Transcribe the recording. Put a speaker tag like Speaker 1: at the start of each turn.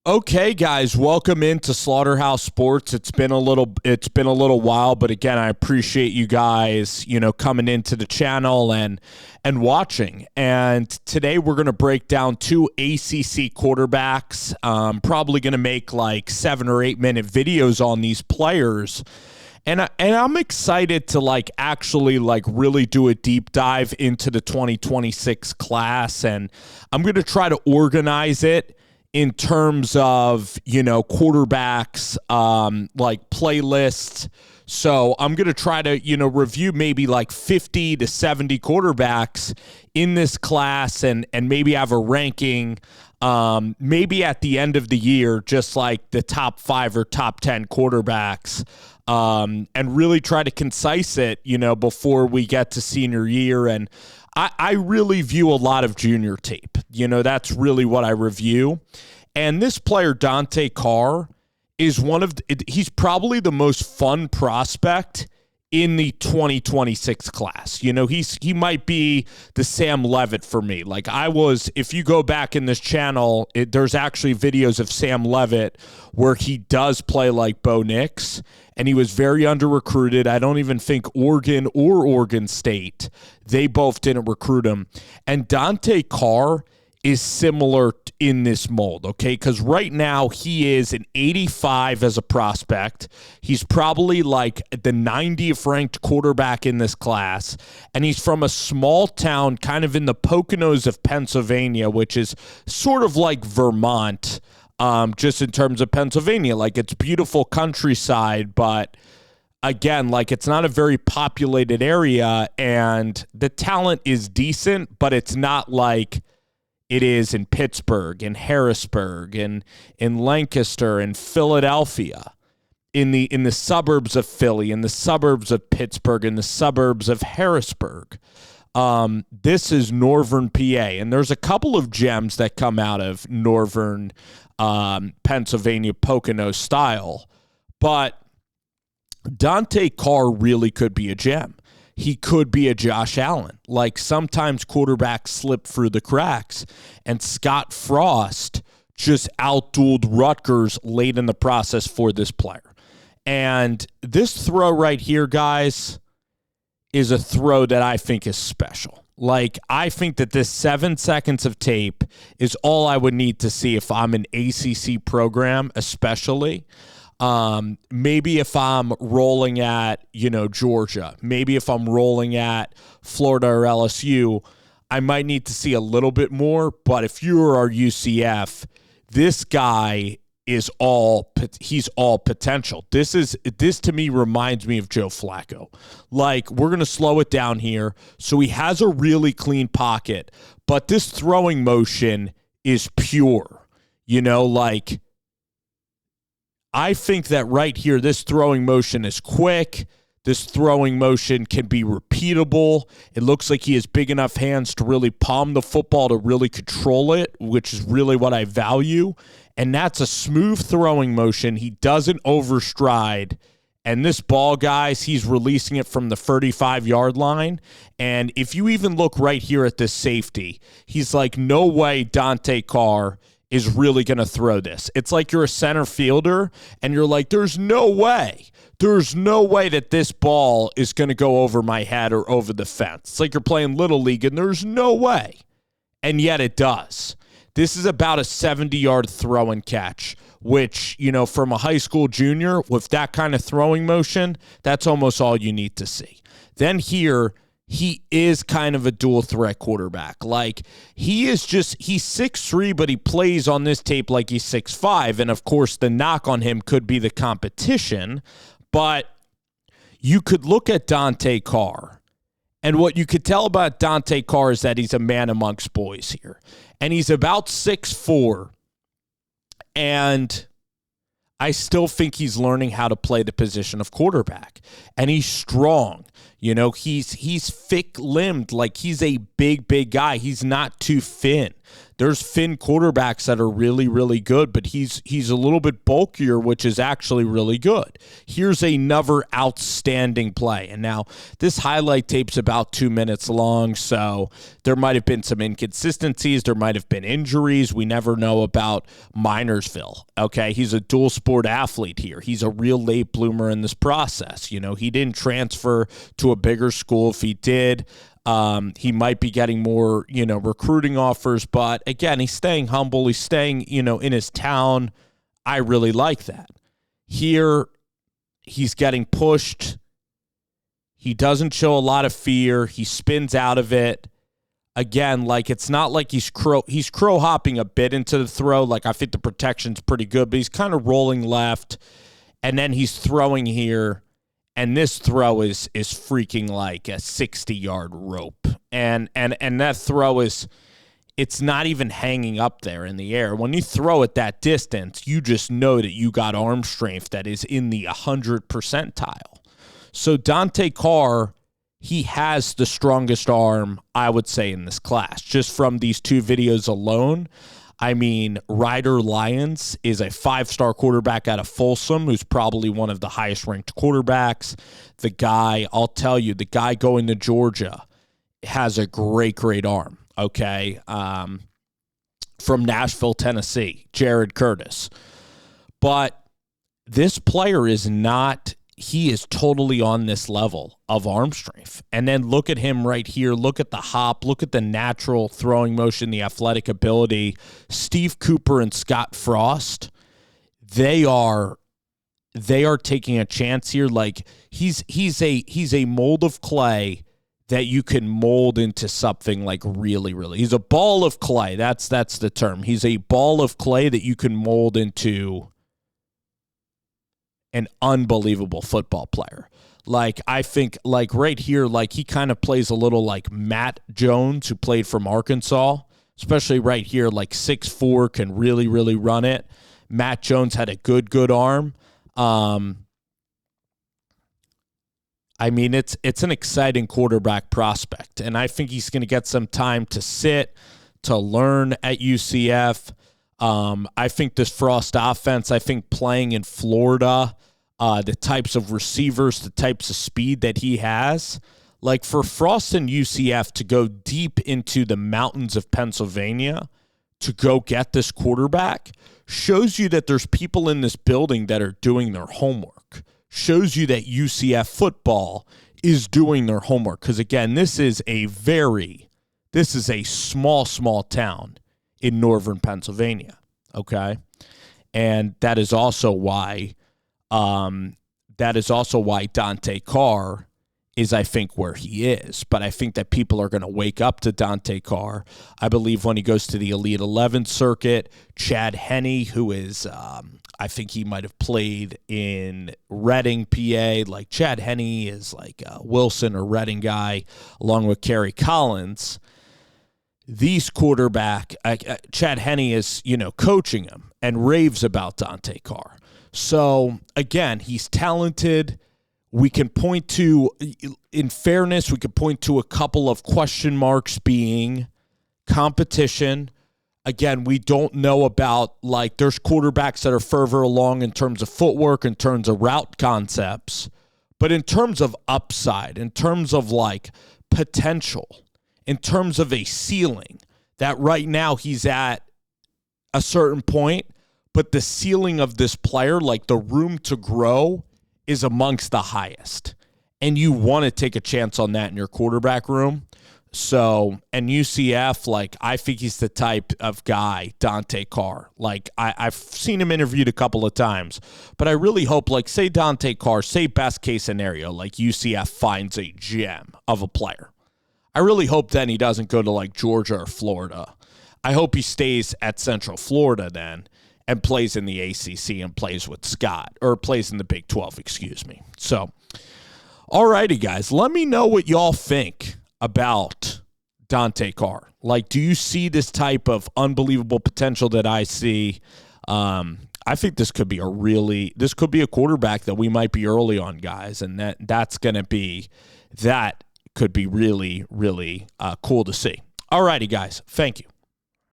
Speaker 1: Okay, guys, welcome into Slaughterhouse Sports. It's been a little while, but again, I appreciate you guys, coming into the channel and watching. And today we're going to break down two ACC quarterbacks. Probably going to make like 7 or 8 minute videos on these players. And I'm excited to actually really do a deep dive into the 2026 class, and I'm going to try to organize it in terms of, quarterbacks, like playlists. So I'm going to try to, review maybe like 50 to 70 quarterbacks in this class and maybe have a ranking, maybe at the end of the year, just like the top 5 or top 10 quarterbacks, and really try to concise it, before we get to senior year. And I really view a lot of junior tape. That's really what I review. And this player, Dante Carr, is he's probably the most fun prospect in the 2026 class. He might be the Sam Levitt for me. If you go back in this channel, there's actually videos of Sam Levitt where he does play like Bo Nix, and he was very under-recruited. I don't even think Oregon or Oregon State, they both didn't recruit him. And Dante Carr is similar in this mold, okay? Because right now he is an 85 as a prospect. He's probably like the 90th ranked quarterback in this class, and he's from a small town kind of in the Poconos of Pennsylvania, which is sort of like Vermont, just in terms of Pennsylvania. Like, it's beautiful countryside, but again, it's not a very populated area, and the talent is decent, but it's not like it is in Pittsburgh, in Harrisburg, in Lancaster, in Philadelphia, in the suburbs of Philly, in the suburbs of Pittsburgh, in the suburbs of Harrisburg. This is Northern PA, and there's a couple of gems that come out of Northern Pennsylvania, Pocono style, but Dante Carr really could be a gem. He could be a Josh Allen. Sometimes quarterbacks slip through the cracks, and Scott Frost just outdueled Rutgers late in the process for this player. And this throw right here, guys, is a throw that I think is special. I think that this 7 seconds of tape is all I would need to see if I'm an ACC program, especially. Maybe if I'm rolling at, Georgia, maybe if I'm rolling at Florida or LSU, I might need to see a little bit more. But if you're our UCF, this guy he's all potential. This to me reminds me of Joe Flacco. We're going to slow it down here. So he has a really clean pocket, but this throwing motion is pure, I think that right here, this throwing motion is quick. This throwing motion can be repeatable. It looks like he has big enough hands to really palm the football, to really control it, which is really what I value. And that's a smooth throwing motion. He doesn't overstride. And this ball, guys, he's releasing it from the 35-yard line. And if you even look right here at this safety, he's like, no way Dante Carr is really going to throw this. It's like you're a center fielder, and you're like, there's no way that this ball is going to go over my head or over the fence. It's like you're playing Little League, and there's no way. And yet it does. This is about a 70-yard throw and catch, which, from a high school junior with that kind of throwing motion, that's almost all you need to see. Then here, he is kind of a dual threat quarterback. He's 6'3", but he plays on this tape like he's 6'5". And of course, the knock on him could be the competition. But you could look at Dante Carr, and what you could tell about Dante Carr is that he's a man amongst boys here. And he's about 6'4", and I still think he's learning how to play the position of quarterback. And he's strong. He's thick-limbed. He's a big guy. He's not too thin. There's Finn quarterbacks that are really, really good, but he's a little bit bulkier, which is actually really good. Here's another outstanding play. And now this highlight tape's about 2 minutes long, so there might have been some inconsistencies. There might have been injuries. We never know about Minersville. Okay, he's a dual sport athlete here. He's a real late bloomer in this process. You know, he didn't transfer to a bigger school. If he did, he might be getting more, recruiting offers. But again, he's staying humble. He's staying, in his town. I really like that. Here, he's getting pushed. He doesn't show a lot of fear. He spins out of it. Again, like, it's not like he's crow hopping a bit into the throw. Like, I think the protection's pretty good, but he's kind of rolling left, and then he's throwing here, and this throw is freaking like a 60-yard rope. And that throw it's not even hanging up there in the air. When you throw it that distance, you just know that you got arm strength that is in the 100th percentile. So Dante Carr, he has the strongest arm, I would say, in this class. Just from these two videos alone, I mean, Ryder Lyons is a 5-star quarterback out of Folsom, who's probably one of the highest-ranked quarterbacks. The guy, I'll tell you, the guy going to Georgia has a great arm, okay? From Nashville, Tennessee, Jared Curtis. But this player is not... He is totally on this level of arm strength. And then look at him right here. Look at the hop. Look at the natural throwing motion, the athletic ability. Steve Cooper and Scott Frost, they are taking a chance here. Like, he's a mold of clay that you can mold into something like really. He's a ball of clay. That's the term. He's a ball of clay that you can mold into an unbelievable football player. Like, I think, like, right here, like, he kind of plays a little like Matt Jones, who played from Arkansas, especially right here, like 6'4", can really run it. Matt Jones had a good arm. I mean, it's an exciting quarterback prospect, and I think he's going to get some time to sit, to learn at UCF. I think this Frost offense, I think playing in Florida, the types of receivers, the types of speed that he has, like, for Frost and UCF to go deep into the mountains of Pennsylvania to go get this quarterback shows you that there's people in this building that are doing their homework. Shows you that UCF football is doing their homework. Because, again, this is a small town in northern Pennsylvania, okay? And that is also why Dante Carr is, I think, where he is. But I think that people are going to wake up to Dante Carr. I believe when he goes to the Elite 11 circuit, Chad Henne, who is, I think he might have played in Reading, PA. Like, Chad Henne is like a Wilson or Reading guy, along with Kerry Collins. These quarterback, Chad Henne is, coaching him and raves about Dante Carr. So, again, he's talented. We can point to, in fairness, a couple of question marks being competition. Again, we don't know about, like, there's quarterbacks that are further along in terms of footwork, in terms of route concepts. But in terms of upside, in terms of, like, potential, in terms of a ceiling, that right now he's at a certain point, but the ceiling of this player, like the room to grow, is amongst the highest. And you want to take a chance on that in your quarterback room. So, and UCF, like, I think he's the type of guy, Dante Carr. Like, I've seen him interviewed a couple of times, but I really hope, like, say Dante Carr, say best case scenario, like UCF finds a gem of a player. I really hope then he doesn't go to, like, Georgia or Florida. I hope he stays at Central Florida then and plays in the ACC and plays with Scott, or plays in the Big 12, excuse me. So, all righty, guys. Let me know what y'all think about Dante Carr. Like, do you see this type of unbelievable potential that I see? I think this could be a quarterback that we might be early on, guys, and that could be really, really cool to see. All righty, guys. Thank you.